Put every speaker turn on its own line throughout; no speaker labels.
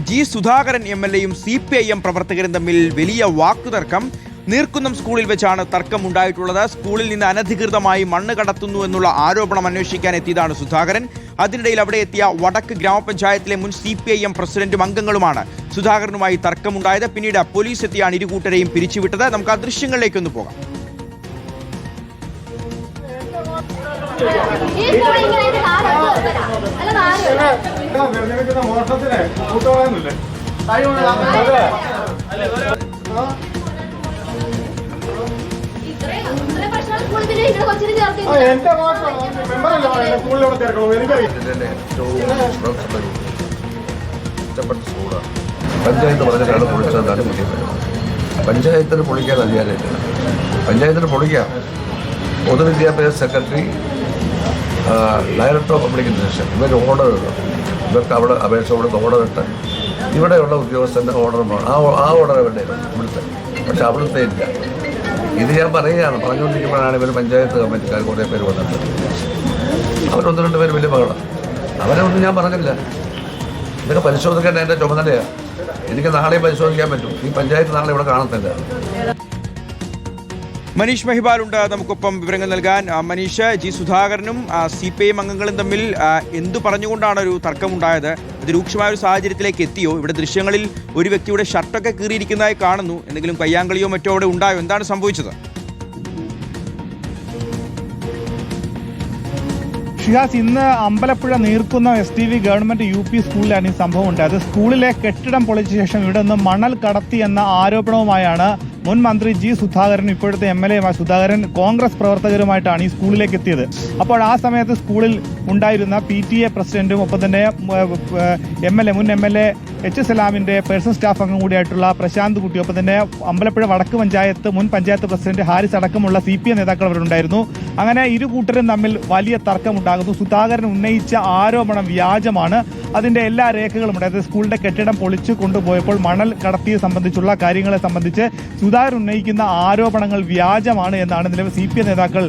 G Sudhakaran എം.എൽ.എയും CPIM പ്രവർത്തകരും തമ്മിൽ വലിയ വാക്കുതർക്കം. നീർക്കുന്നം സ്കൂളിൽ വെച്ചാണ് തർക്കമുണ്ടായിട്ടുള്ളത്. സ്കൂളിൽ നിന്ന് അനധികൃതമായി മണ്ണ് കടത്തുന്നു എന്നുള്ള ആരോപണം അന്വേഷിക്കാൻ എത്തിയതാണ് സുധാകരൻ. അതിനിടയിൽ അവിടെ എത്തിയ വടക്ക് ഗ്രാമപഞ്ചായത്തിലെ മുൻ CPIM പ്രസിഡന്റും അംഗങ്ങളുമാണ് സുധാകരനുമായി തർക്കമുണ്ടായത്. പിന്നീട് പോലീസ് എത്തിയാണ് ഇരുകൂട്ടരെയും പിരിച്ചുവിട്ടത്. നമുക്ക് ആ ദൃശ്യങ്ങളിലേക്കൊന്ന് പോകാം.
പഞ്ചായത്ത് പറഞ്ഞിട്ടാണ് പൊളിച്ചതെന്നാണ് വിളിക്കുന്നത്. പഞ്ചായത്തിന് പൊളിക്കാൻ അധികാരമില്ല. പഞ്ചായത്തിന് പൊളിക്കാം. പൊതുവിദ്യാഭ്യാസ secretary, director of public instruction, ഇവർ ഓർഡർ ഇടും. ഇവർക്ക് അവിടെ അപേക്ഷ കൊടുത്ത് ഓർഡർ ഇട്ട് ഇവിടെയുള്ള ഉദ്യോഗസ്ഥൻ്റെ ഓർഡറുമാണ്. ആ ഓർഡർ വേണ്ടത് ഇവിടുത്തെ. പക്ഷെ അവിടുത്തെ ഇല്ല. ഇത് ഞാൻ പറയുകയാണ്. പറഞ്ഞുകൊണ്ടിരിക്കുമ്പോഴാണ് ഇവർ പഞ്ചായത്ത് കമ്മിറ്റിക്കാർ കുറേ പേര് വന്നിട്ട് അവരൊന്ന് രണ്ട് പേര് വലിയ മകളാണ്. അവരെ ഒന്നും ഞാൻ പറഞ്ഞില്ല. ഇതൊക്കെ പരിശോധിക്കേണ്ട എൻ്റെ ചുമതലയാണ്. എനിക്ക് നാളെ പരിശോധിക്കാൻ പറ്റും. ഈ പഞ്ചായത്ത് നാളെ ഇവിടെ കാണത്തില്ല.
മനീഷ് മഹിബാലുണ്ട് നമുക്കൊപ്പം വിവരങ്ങൾ നൽകാൻ. മനീഷ്, ജി സുധാകരനും CPIM അംഗങ്ങളും തമ്മിൽ എന്തു പറഞ്ഞുകൊണ്ടാണ് ഒരു തർക്കമുണ്ടായത്? അത് രൂക്ഷമായ ഒരു സാഹചര്യത്തിലേക്ക് എത്തിയോ? ഇവിടെ ദൃശ്യങ്ങളിൽ ഒരു വ്യക്തിയുടെ ഷർട്ടൊക്കെ കീറിയിരിക്കുന്നതായി കാണുന്നു. എന്തെങ്കിലും കയ്യാങ്കളിയോ മറ്റോ അവിടെ ഉണ്ടായോ? എന്താണ് സംഭവിച്ചത്?
ഷിഹാസ്, ഇന്ന് അമ്പലപ്പുഴ നീർക്കുന്ന STV ഗവൺമെന്റ് UP സ്കൂളിലാണ് ഈ സംഭവം ഉണ്ടായത്. സ്കൂളിലെ കെട്ടിടം പൊളിച്ച ശേഷം ഇവിടെ നിന്ന് മണൽ കടത്തി എന്ന ആരോപണവുമായാണ് മുൻ മന്ത്രി ജി സുധാകരൻ, ഇപ്പോഴത്തെ MLA സുധാകരൻ, കോൺഗ്രസ് പ്രവർത്തകരുമായിട്ടാണ് ഈ സ്കൂളിലേക്ക് എത്തിയത്. അപ്പോൾ ആ സമയത്ത് സ്കൂളിൽ ഉണ്ടായിരുന്ന PTA പ്രസിഡന്റും ഒപ്പം തന്നെ മുൻ MLA H. സലാമിന്റെ പേഴ്സണൽ സ്റ്റാഫ് അംഗം കൂടിയായിട്ടുള്ള പ്രശാന്ത് കുട്ടി, ഒപ്പം തന്നെ അമ്പലപ്പുഴ വടക്ക് പഞ്ചായത്ത് മുൻ പഞ്ചായത്ത് പ്രസിഡന്റ് ഹാരിസ് അടക്കമുള്ള CPM നേതാക്കൾ അവരുണ്ടായിരുന്നു. അങ്ങനെ ഇരു കൂട്ടരും തമ്മിൽ വലിയ തർക്കമുണ്ടാകുന്നു. സുധാകരൻ ഉന്നയിച്ച ആരോപണം വ്യാജമാണ്. അതിന്റെ എല്ലാ രേഖകളും ഉണ്ട്. അതായത് സ്കൂളിന്റെ കെട്ടിടം പൊളിച്ചു കൊണ്ടുപോയപ്പോൾ മണൽ കടത്തിയെ സംബന്ധിച്ചുള്ള കാര്യങ്ങളെ സംബന്ധിച്ച് സുധാകരൻ ഉന്നയിക്കുന്ന ആരോപണങ്ങൾ വ്യാജമാണ് എന്നാണ് നിലവിൽ CPM നേതാക്കൾ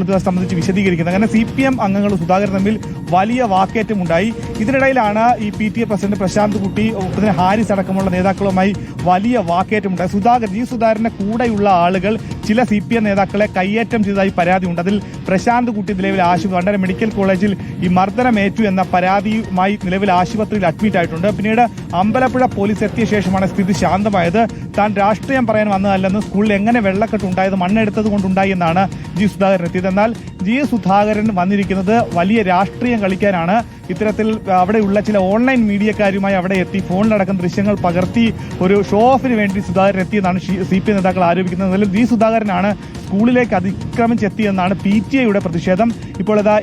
ഇത് സംബന്ധിച്ച് വിശദീകരിക്കുന്നത്. അങ്ങനെ CPM അംഗങ്ങൾ സുധാകരൻ തമ്മിൽ വലിയ വാക്കേറ്റമുണ്ടായി. ഇതിനിടയിലാണ് ഈ PTA പ്രസിഡന്റ് പ്രശാന്ത് കുട്ടി, ഒപ്പം തന്നെ ഹാരിസ് അടക്കമുള്ള നേതാക്കളുമായി വലിയ വാക്കേറ്റമുണ്ടായി. ജി സുധാകരന്റെ കൂടെയുള്ള ആളുകൾ ചില CPM നേതാക്കളെ കയ്യേറ്റം ചെയ്തതായി പരാതിയുണ്ട്. അതിൽ പ്രശാന്ത് കുട്ടി നിലവിൽ വണ്ടര മെഡിക്കൽ കോളേജിൽ ഈ മർദ്ദനമേറ്റു എന്ന പരാതിയുമായി നിലവിൽ ആശുപത്രിയിൽ അഡ്മിറ്റ് ആയിട്ടുണ്ട്. പിന്നീട് അമ്പലപ്പുഴ പോലീസ് എത്തിയ ശേഷമാണ് സ്ഥിതി ശാന്തമായത്. താൻ രാഷ്ട്രീയം പറയാൻ വന്നതല്ലെന്ന്, സ്കൂളിൽ എങ്ങനെ വെള്ളക്കെട്ട് ഉണ്ടായത് മണ്ണെടുത്തത് കൊണ്ടുണ്ടായി എന്നാണ് ജി സുധാകരൻ എത്തിയത്. എന്നാൽ ജി സുധാകരൻ വന്നിരിക്കുന്നത് വലിയ രാഷ്ട്രീയം കളിക്കാനാണ്. ഇത്തരത്തിൽ അവിടെയുള്ള ചില ഓൺലൈൻ മീഡിയക്കാരുമായി അവിടെ എത്തി ഫോണിലടക്കം ദൃശ്യങ്ങൾ പകർത്തി ഒരു ഷോ ഓഫിന് വേണ്ടി സുധാകരൻ എത്തിയെന്നാണ് CPM നേതാക്കൾ ആരോപിക്കുന്നത്. എന്നാലും ജി സുധാകരനാണ് സ്കൂളിലേക്ക് അതിക്രമിച്ചെത്തിയെന്നാണ് PTA പ്രതിഷേധം. ഇപ്പോൾ ഇതാ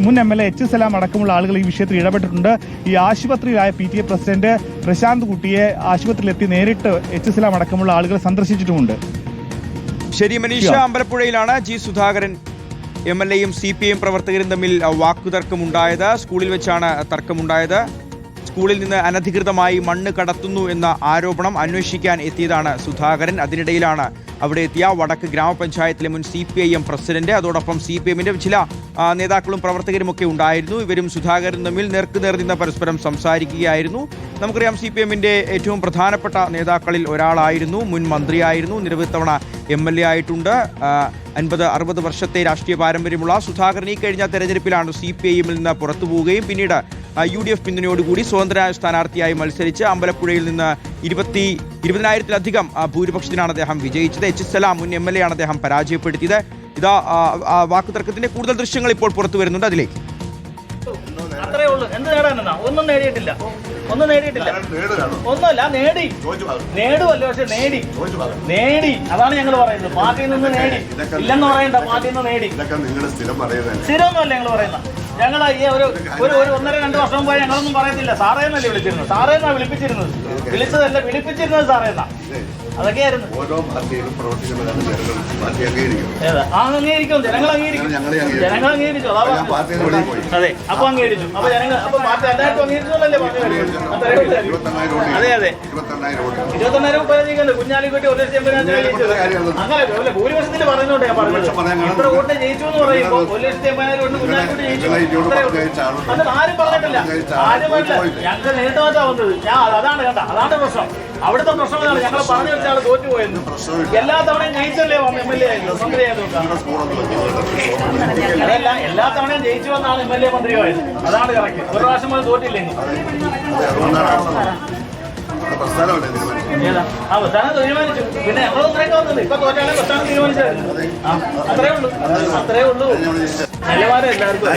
മുൻ MLA H. സലാം അടക്കമുള്ള ആളുകൾ ഈ വിഷയത്തിൽ ഇടപെട്ടിട്ടുണ്ട്. ഈ ആശുപത്രിയിലായ PTA പ്രസിഡന്റ് പ്രശാന്ത് കുട്ടിയെ ആശുപത്രിയിലെത്തി നേരിട്ട് H. സലാം അടക്കമുള്ള ആളുകളെ സന്ദർശിച്ചിട്ടുമുണ്ട്.
ശരി മനീഷ, അമ്പലപ്പുഴയിലാണ് ജി സുധാകരൻ MLAയും CPIM പ്രവർത്തകരും തമ്മിൽ വാക്കുതർക്കമുണ്ടായത്. സ്കൂളിൽ വെച്ചാണ് തർക്കമുണ്ടായത്. സ്കൂളിൽ നിന്ന് അനധികൃതമായി മണ്ണ് കടത്തുന്നു എന്ന ആരോപണം അന്വേഷിക്കാൻ എത്തിയതാണ് സുധാകരൻ. അതിനിടയിലാണ് അവിടെ എത്തിയ വടക്ക് ഗ്രാമപഞ്ചായത്തിലെ മുൻ CPIM പ്രസിഡന്റ്, അതോടൊപ്പം CPMന്റെ ചില നേതാക്കളും പ്രവർത്തകരുമൊക്കെ ഉണ്ടായിരുന്നു. ഇവരും സുധാകരനും തമ്മിൽ നേർക്കുനേർ നിന്ന് പരസ്പരം സംസാരിക്കുകയായിരുന്നു. നമുക്കറിയാം CPMന്റെ ഏറ്റവും പ്രധാനപ്പെട്ട നേതാക്കളിൽ ഒരാളായിരുന്നു, മുൻ മന്ത്രിയായിരുന്നു, നിരവധി തവണ MLA ആയിട്ടുണ്ട്. 50-60 വർഷത്തെ രാഷ്ട്രീയ പാരമ്പര്യമുള്ള സുധാകരൻ ഈ കഴിഞ്ഞ തെരഞ്ഞെടുപ്പിലാണ് CPIMൽ നിന്ന് പുറത്തു പോവുകയും പിന്നീട് UDF പിന്തുണയോടുകൂടി സ്വതന്ത്രനായ സ്ഥാനാർത്ഥിയായി മത്സരിച്ച് അമ്പലപ്പുഴയിൽ നിന്ന് 20,000-ലധികം ഭൂരിപക്ഷത്തിനാണ് അദ്ദേഹം വിജയിച്ചത്. H. സലാം മുൻ MLA ആണ് അദ്ദേഹം പരാജയപ്പെടുത്തിയത്. ഇതാ വാക്കുതർക്കത്തിന്റെ കൂടുതൽ ദൃശ്യങ്ങൾ ഇപ്പോൾ പുറത്തു വരുന്നുണ്ട്. അതിലേക്ക്
അത്രേ ഉള്ളൂ. എന്ത് നേടാനെന്നാ? ഒന്നും നേടിയിട്ടില്ല. ഒന്നുമല്ല, നേടുമല്ലോ. പക്ഷെ നേടി അതാണ് ഞങ്ങൾ പറയുന്നത്. പാർട്ടിയിൽ നിന്ന് നേടി ഇല്ലെന്ന് പറയണ്ട. പാർട്ടിയിൽ നിന്ന് നേടി സ്ഥിരമൊന്നുമല്ല ഞങ്ങൾ പറയുന്നത്. ഞങ്ങൾ ഈ ഒരു 1-2 വർഷം മുമ്പ് ഞങ്ങളൊന്നും പറയത്തില്ല. സാറേന്നല്ലേ വിളിച്ചിരുന്നത്. സാറേന്നാ വിളിപ്പിച്ചിരുന്നത്. വിളിപ്പിച്ചിരുന്നത് സാറേന്നാ. അതൊക്കെയായിരുന്നു. അംഗീകരിക്കും. ജനങ്ങൾ അംഗീകരിച്ചു. അതെ, അപ്പൊ അംഗീകരിച്ചു. അപ്പൊ ജനങ്ങൾ പാർട്ടി എല്ലാവർക്കും അംഗീകരിച്ചോണ്ടല്ലേ പറഞ്ഞു. അതെ 22,000 പരാജയിക്കുന്നത്. കുഞ്ഞാലിക്കുട്ടി 1,80,000 അങ്ങനെ ഭൂരിപക്ഷത്തിൽ പറയുന്നോണ്ട് ഞാൻ പറഞ്ഞത്. ഇത്ര വോട്ട് ജയിച്ചു എന്ന് പറയുമ്പോൾ 1,80,000 കുഞ്ഞാലിക്കുട്ടി ജയിച്ചു. അത് ആരും പറഞ്ഞിട്ടില്ല. ആരും പറഞ്ഞില്ല. ഞങ്ങൾക്ക് നേരിട്ട് വന്നത് അതാണ് കണ്ട, അതാണ് പ്രശ്നം. അവിടുത്തെ പ്രശ്നം അതാണ്. ഞങ്ങൾ പറഞ്ഞു വെച്ചാൽ തോറ്റുപോയെന്ന്. എല്ലാ തവണയും ജയിച്ചല്ലേ MLA മന്ത്രിയായത്. അതല്ല, എല്ലാ തവണയും ജയിച്ചു വന്നാണ് MLA മന്ത്രിയായത്. അതാണ് കറക്റ്റ്. ഒരു പ്രാവശ്യം പോലും തോറ്റില്ലെങ്കിൽ പ്രസ്ഥാനം തീരുമാനിച്ചു. പിന്നെ ഞങ്ങളൊന്നൊക്കെ വന്നത് ഇപ്പൊ തോറ്റാണ് പ്രസ്ഥാനം തീരുമാനിച്ചായിരുന്നു. അത്രേ ഉള്ളൂ. നിലവാരം എല്ലാവർക്കും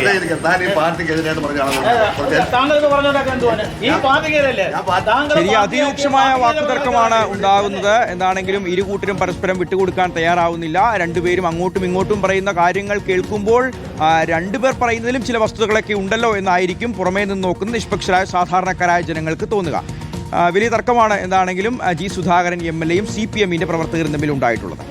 താങ്കൾക്ക് പറഞ്ഞോണ്ടാക്കാൻ എന്തുവാണ് ഈ പാർട്ടിക്കെതിരല്ലേ?
ശരി, അതിരൂക്ഷമായ വാക്കുതർക്കമാണ് ഉണ്ടാകുന്നത്. എന്താണെങ്കിലും ഇരു കൂട്ടരും പരസ്പരം വിട്ടുകൊടുക്കാൻ തയ്യാറാവുന്നില്ല. രണ്ടുപേരും അങ്ങോട്ടും ഇങ്ങോട്ടും പറയുന്ന കാര്യങ്ങൾ കേൾക്കുമ്പോൾ രണ്ടുപേർ പറയുന്നതിലും ചില വസ്തുതകളൊക്കെ ഉണ്ടല്ലോ എന്നായിരിക്കും പുറമേ നിന്ന് നോക്കുന്ന നിഷ്പക്ഷരായ സാധാരണക്കാരായ ജനങ്ങൾക്ക് തോന്നുക. വലിയ തർക്കമാണ് എന്താണെങ്കിലും ജി സുധാകരൻ MLA യും CPM-ന്റെ പ്രവർത്തകരും തമ്മിൽ ഉണ്ടായിട്ടുള്ളത്.